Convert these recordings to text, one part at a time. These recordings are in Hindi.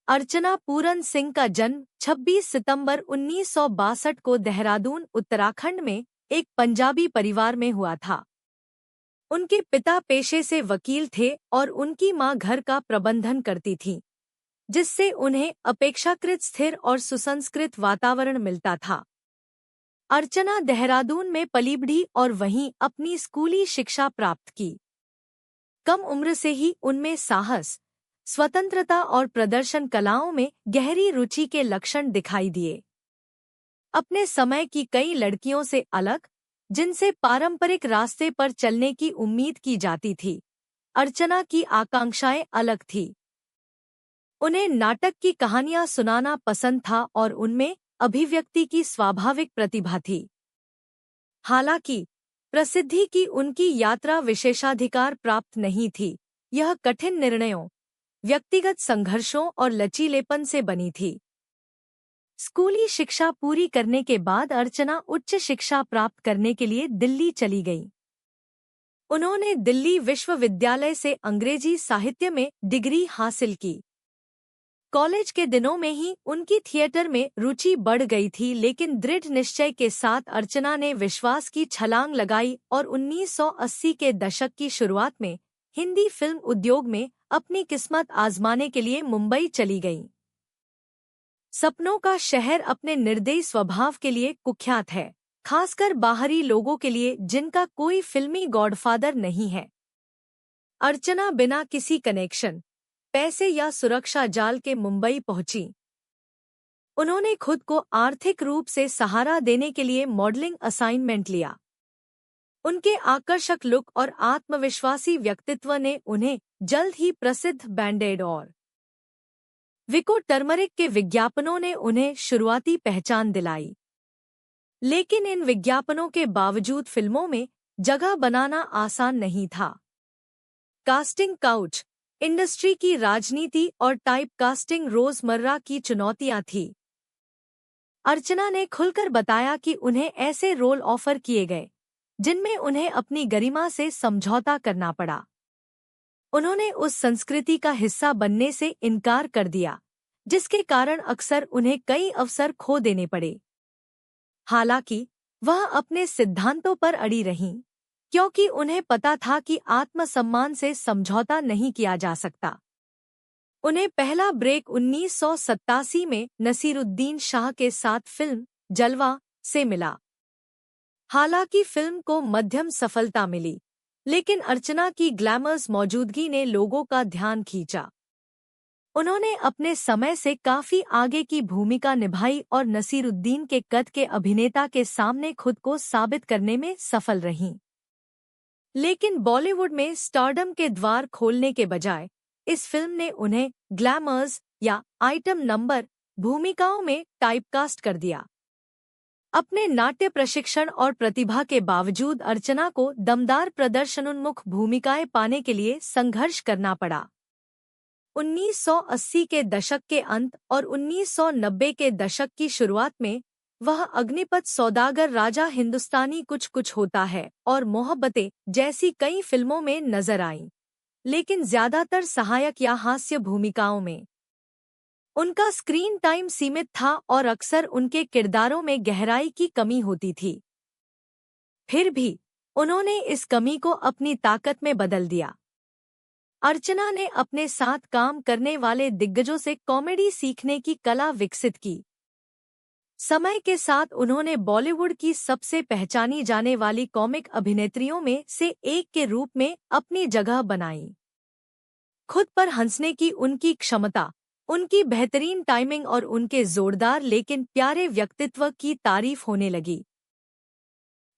अर्चना पूरन सिंह का जन्म 26 सितंबर 1962 को देहरादून, उत्तराखंड में एक पंजाबी परिवार में हुआ था। उनके पिता पेशे से वकील थे और उनकी मां घर का प्रबंधन करती थी, जिससे उन्हें अपेक्षाकृत स्थिर और सुसंस्कृत वातावरण मिलता था। अर्चना देहरादून में पली बढ़ी और वहीं अपनी स्कूली शिक्षा प्राप्त की। कम उम्र से ही उनमें साहस, स्वतंत्रता और प्रदर्शन कलाओं में गहरी रुचि के लक्षण दिखाई दिए। अपने समय की कई लड़कियों से अलग, जिनसे पारंपरिक रास्ते पर चलने की उम्मीद की जाती थी, अर्चना की आकांक्षाएं अलग थी। उन्हें नाटक की कहानियां सुनाना पसंद था और उनमें अभिव्यक्ति की स्वाभाविक प्रतिभा थी। हालांकि प्रसिद्धि की उनकी यात्रा विशेषाधिकार प्राप्त नहीं थी, यह कठिन निर्णयों, व्यक्तिगत संघर्षों और लचीलेपन से बनी थी। स्कूली शिक्षा पूरी करने के बाद अर्चना उच्च शिक्षा प्राप्त करने के लिए दिल्ली चली गई। उन्होंने दिल्ली विश्वविद्यालय से अंग्रेजी साहित्य में डिग्री हासिल की। कॉलेज के दिनों में ही उनकी थिएटर में रुचि बढ़ गई थी, लेकिन दृढ़ निश्चय के साथ अर्चना ने विश्वास की छलांग लगाई और 1980 के दशक की शुरुआत में हिंदी फिल्म उद्योग में अपनी किस्मत आजमाने के लिए मुंबई चली गईं। सपनों का शहर अपने निर्दयी स्वभाव के लिए कुख्यात है, खासकर बाहरी लोगों के लिए जिनका कोई फिल्मी गॉडफादर नहीं है। अर्चना बिना किसी कनेक्शन, पैसे या सुरक्षा जाल के मुंबई पहुंची। उन्होंने खुद को आर्थिक रूप से सहारा देने के लिए मॉडलिंग असाइनमेंट लिया। उनके आकर्षक लुक और आत्मविश्वासी व्यक्तित्व ने उन्हें जल्द ही प्रसिद्ध बैंडेड और विको टर्मरिक के विज्ञापनों ने उन्हें शुरुआती पहचान दिलाई। लेकिन इन विज्ञापनों के बावजूद फिल्मों में जगह बनाना आसान नहीं था। कास्टिंग काउच, इंडस्ट्री की राजनीति और टाइप कास्टिंग रोजमर्रा की चुनौतियां थी। अर्चना ने खुलकर बताया कि उन्हें ऐसे रोल ऑफर किए गए जिनमें उन्हें अपनी गरिमा से समझौता करना पड़ा। उन्होंने उस संस्कृति का हिस्सा बनने से इनकार कर दिया, जिसके कारण अक्सर उन्हें कई अवसर खो देने पड़े। हालांकि वह अपने सिद्धांतों पर अड़ी रहीं, क्योंकि उन्हें पता था कि आत्मसम्मान से समझौता नहीं किया जा सकता। उन्हें पहला ब्रेक 1987 में नसीरुद्दीन शाह के साथ फिल्म जलवा से मिला। हालांकि फिल्म को मध्यम सफलता मिली, लेकिन अर्चना की ग्लैमरस मौजूदगी ने लोगों का ध्यान खींचा। उन्होंने अपने समय से काफी आगे की भूमिका निभाई और नसीरुद्दीन के कद के अभिनेता के सामने खुद को साबित करने में सफल रहीं। लेकिन बॉलीवुड में स्टारडम के द्वार खोलने के बजाय इस फिल्म ने उन्हें ग्लैमर्स या आइटम नंबर भूमिकाओं में टाइपकास्ट कर दिया। अपने नाट्य प्रशिक्षण और प्रतिभा के बावजूद अर्चना को दमदार प्रदर्शनोन्मुख भूमिकाएं पाने के लिए संघर्ष करना पड़ा। 1980 के दशक के अंत और 1990 के दशक की शुरुआत में वह अग्निपथ सौदागर, राजा हिंदुस्तानी, कुछ कुछ होता है और मोहब्बतें जैसी कई फिल्मों में नजर आईं, लेकिन ज्यादातर सहायक या हास्य भूमिकाओं में। उनका स्क्रीन टाइम सीमित था और अक्सर उनके किरदारों में गहराई की कमी होती थी। फिर भी उन्होंने इस कमी को अपनी ताकत में बदल दिया। अर्चना ने अपने साथ काम करने वाले दिग्गजों से कॉमेडी सीखने की कला विकसित की। समय के साथ उन्होंने बॉलीवुड की सबसे पहचानी जाने वाली कॉमिक अभिनेत्रियों में से एक के रूप में अपनी जगह बनाई। खुद पर हंसने की उनकी क्षमता, उनकी बेहतरीन टाइमिंग और उनके जोरदार लेकिन प्यारे व्यक्तित्व की तारीफ होने लगी।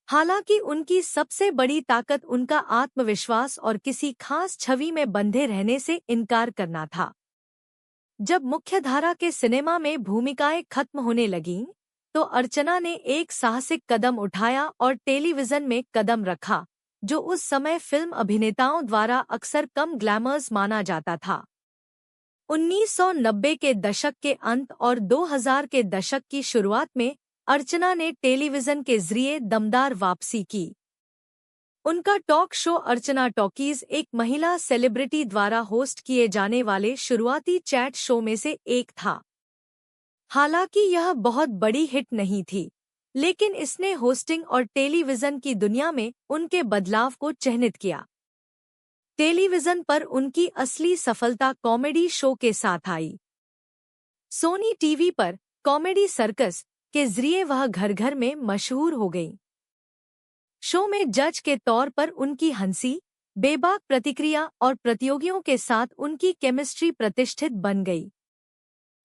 हालांकि उनकी सबसे बड़ी ताकत उनका आत्मविश्वास और किसी खास छवि में बंधे रहने से इनकार करना था। जब मुख्यधारा के सिनेमा में भूमिकाएं खत्म होने लगीं, तो अर्चना ने एक साहसिक कदम उठाया और टेलीविजन में कदम रखा, जो उस समय फिल्म अभिनेताओं द्वारा अक्सर कम ग्लैमर्स माना जाता था। 1990 के दशक के अंत और 2000 के दशक की शुरुआत में अर्चना ने टेलीविजन के जरिए दमदार वापसी की। उनका टॉक शो अर्चना टॉकीज एक महिला सेलिब्रिटी द्वारा होस्ट किए जाने वाले शुरुआती चैट शो में से एक था। हालांकि यह बहुत बड़ी हिट नहीं थी, लेकिन इसने होस्टिंग और टेलीविजन की दुनिया में उनके बदलाव को चिह्नित किया। टेलीविजन पर उनकी असली सफलता कॉमेडी शो के साथ आई। सोनी टीवी पर कॉमेडी सर्कस के जरिए वह घर घर में मशहूर हो गई। शो में जज के तौर पर उनकी हंसी, बेबाक प्रतिक्रिया और प्रतियोगियों के साथ उनकी केमिस्ट्री प्रतिष्ठित बन गई।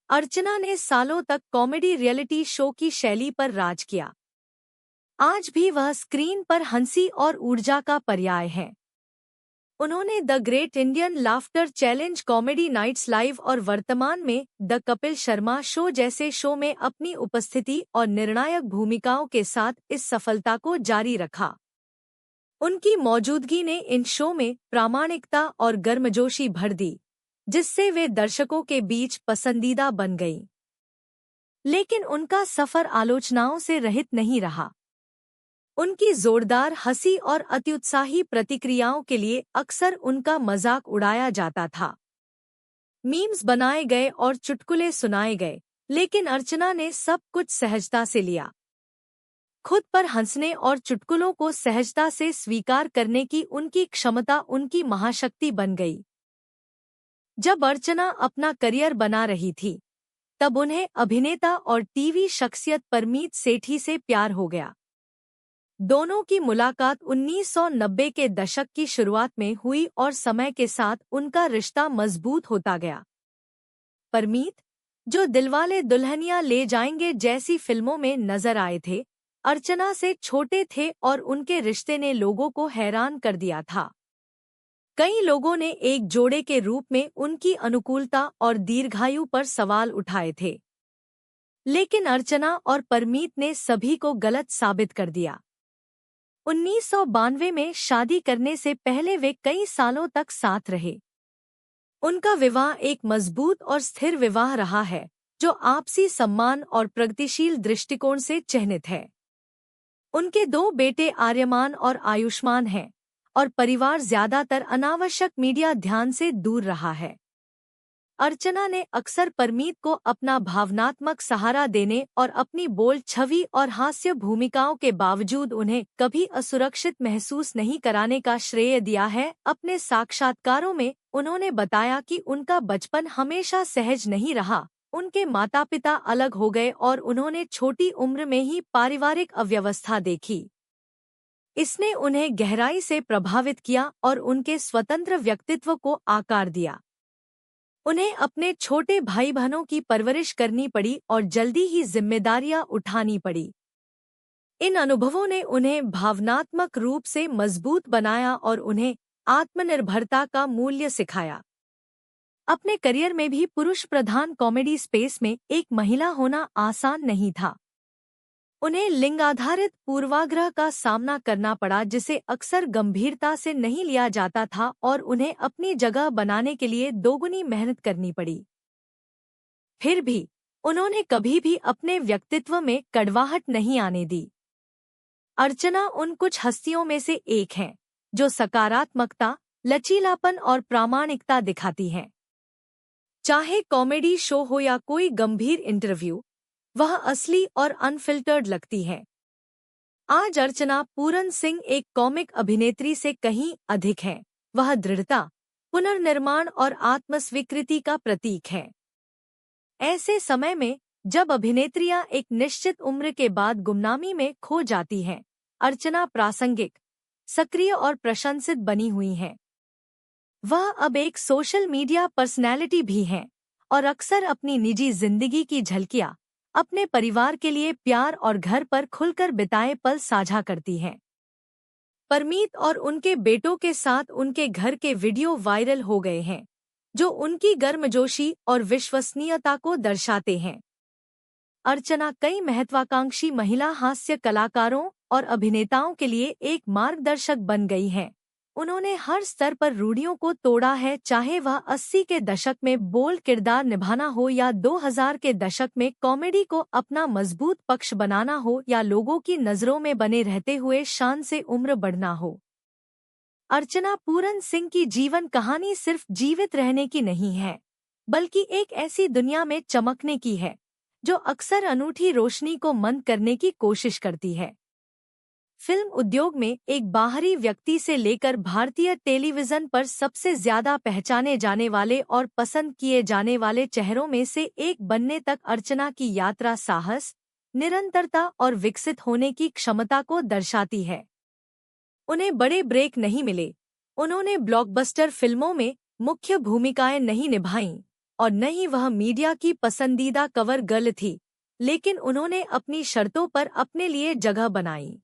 अर्चना ने सालों तक कॉमेडी रियलिटी शो की शैली पर राज किया। आज भी वह स्क्रीन पर हंसी और ऊर्जा का पर्याय है। उन्होंने the great Indian laughter challenge, comedy nights live और वर्तमान में द कपिल शर्मा शो जैसे शो में अपनी उपस्थिति और निर्णायक भूमिकाओं के साथ इस सफलता को जारी रखा। उनकी मौजूदगी ने इन शो में प्रामाणिकता और गर्मजोशी भर दी, जिससे वे दर्शकों के बीच पसंदीदा बन गईं। लेकिन उनका सफर आलोचनाओं से रहित नहीं रहा। उनकी जोरदार हंसी और अत्युत्साही प्रतिक्रियाओं के लिए अक्सर उनका मजाक उड़ाया जाता था। मीम्स बनाए गए और चुटकुले सुनाए गए, लेकिन अर्चना ने सब कुछ सहजता से लिया। खुद पर हंसने और चुटकुलों को सहजता से स्वीकार करने की उनकी क्षमता उनकी महाशक्ति बन गई। जब अर्चना अपना करियर बना रही थी, तब उन्हें अभिनेता और टीवी शख्सियत परमीत सेठी से प्यार हो गया। दोनों की मुलाकात 1990 के दशक की शुरुआत में हुई और समय के साथ उनका रिश्ता मजबूत होता गया। परमीत, जो दिलवाले दुल्हनिया ले जाएंगे जैसी फिल्मों में नजर आए थे, अर्चना से छोटे थे और उनके रिश्ते ने लोगों को हैरान कर दिया था। कई लोगों ने एक जोड़े के रूप में उनकी अनुकूलता और दीर्घायु पर सवाल उठाए थे, लेकिन अर्चना और परमीत ने सभी को गलत साबित कर दिया। 1992 में शादी करने से पहले वे कई सालों तक साथ रहे। उनका विवाह एक मजबूत और स्थिर विवाह रहा है, जो आपसी सम्मान और प्रगतिशील दृष्टिकोण से चिह्नित है। उनके 2 बेटे आर्यमान और आयुष्मान हैं, और परिवार ज्यादातर अनावश्यक मीडिया ध्यान से दूर रहा है। अर्चना ने अक्सर परमीत को अपना भावनात्मक सहारा देने और अपनी बोल्ड छवि और हास्य भूमिकाओं के बावजूद उन्हें कभी असुरक्षित महसूस नहीं कराने का श्रेय दिया है। अपने साक्षात्कारों में उन्होंने बताया कि उनका बचपन हमेशा सहज नहीं रहा। उनके माता-पिता अलग हो गए और उन्होंने छोटी उम्र में ही पारिवारिक अव्यवस्था देखी। इसने उन्हें गहराई से प्रभावित किया और उनके स्वतंत्र व्यक्तित्व को आकार दिया। उन्हें अपने छोटे भाई बहनों की परवरिश करनी पड़ी और जल्दी ही जिम्मेदारियां उठानी पड़ी। इन अनुभवों ने उन्हें भावनात्मक रूप से मजबूत बनाया और उन्हें आत्मनिर्भरता का मूल्य सिखाया। अपने करियर में भी पुरुष प्रधान कॉमेडी स्पेस में एक महिला होना आसान नहीं था। उन्हें लिंग आधारित पूर्वाग्रह का सामना करना पड़ा, जिसे अक्सर गंभीरता से नहीं लिया जाता था, और उन्हें अपनी जगह बनाने के लिए दोगुनी मेहनत करनी पड़ी। फिर भी उन्होंने कभी भी अपने व्यक्तित्व में कड़वाहट नहीं आने दी। अर्चना उन कुछ हस्तियों में से एक हैं जो सकारात्मकता, लचीलापन और प्रामाणिकता दिखाती हैं। चाहे कॉमेडी शो हो या कोई गंभीर इंटरव्यू, वह असली और अनफिल्टर्ड लगती है। आज अर्चना पूरन सिंह एक कॉमिक अभिनेत्री से कहीं अधिक है। वह दृढ़ता, पुनर्निर्माण और आत्मस्वीकृति का प्रतीक है। ऐसे समय में जब अभिनेत्रियां एक निश्चित उम्र के बाद गुमनामी में खो जाती हैं, अर्चना प्रासंगिक, सक्रिय और प्रशंसित बनी हुई हैं। वह अब एक सोशल मीडिया पर्सनैलिटी भी हैं और अक्सर अपनी निजी जिंदगी की झलकियां अपने परिवार के लिए प्यार और घर पर खुलकर बिताए पल साझा करती हैं। परमीत और उनके बेटों के साथ उनके घर के वीडियो वायरल हो गए हैं, जो उनकी गर्मजोशी और विश्वसनीयता को दर्शाते हैं। अर्चना कई महत्वाकांक्षी महिला हास्य कलाकारों और अभिनेताओं के लिए एक मार्गदर्शक बन गई हैं। उन्होंने हर स्तर पर रूढ़ियों को तोड़ा है, चाहे वह 80 के दशक में बोल्ड किरदार निभाना हो या 2000 के दशक में कॉमेडी को अपना मजबूत पक्ष बनाना हो या लोगों की नज़रों में बने रहते हुए शान से उम्र बढ़ना हो। अर्चना पूरन सिंह की जीवन कहानी सिर्फ जीवित रहने की नहीं है, बल्कि एक ऐसी दुनिया में चमकने की है जो अक्सर अनूठी रोशनी को मंद करने की कोशिश करती है। फिल्म उद्योग में एक बाहरी व्यक्ति से लेकर भारतीय टेलीविजन पर सबसे ज्यादा पहचाने जाने वाले और पसंद किए जाने वाले चेहरों में से एक बनने तक अर्चना की यात्रा साहस, निरंतरता और विकसित होने की क्षमता को दर्शाती है। उन्हें बड़े ब्रेक नहीं मिले, उन्होंने ब्लॉकबस्टर फिल्मों में मुख्य भूमिकाएं नहीं निभाईं और न ही वह मीडिया की पसंदीदा कवर गर्ल थी, लेकिन उन्होंने अपनी शर्तों पर अपने लिए जगह बनाई।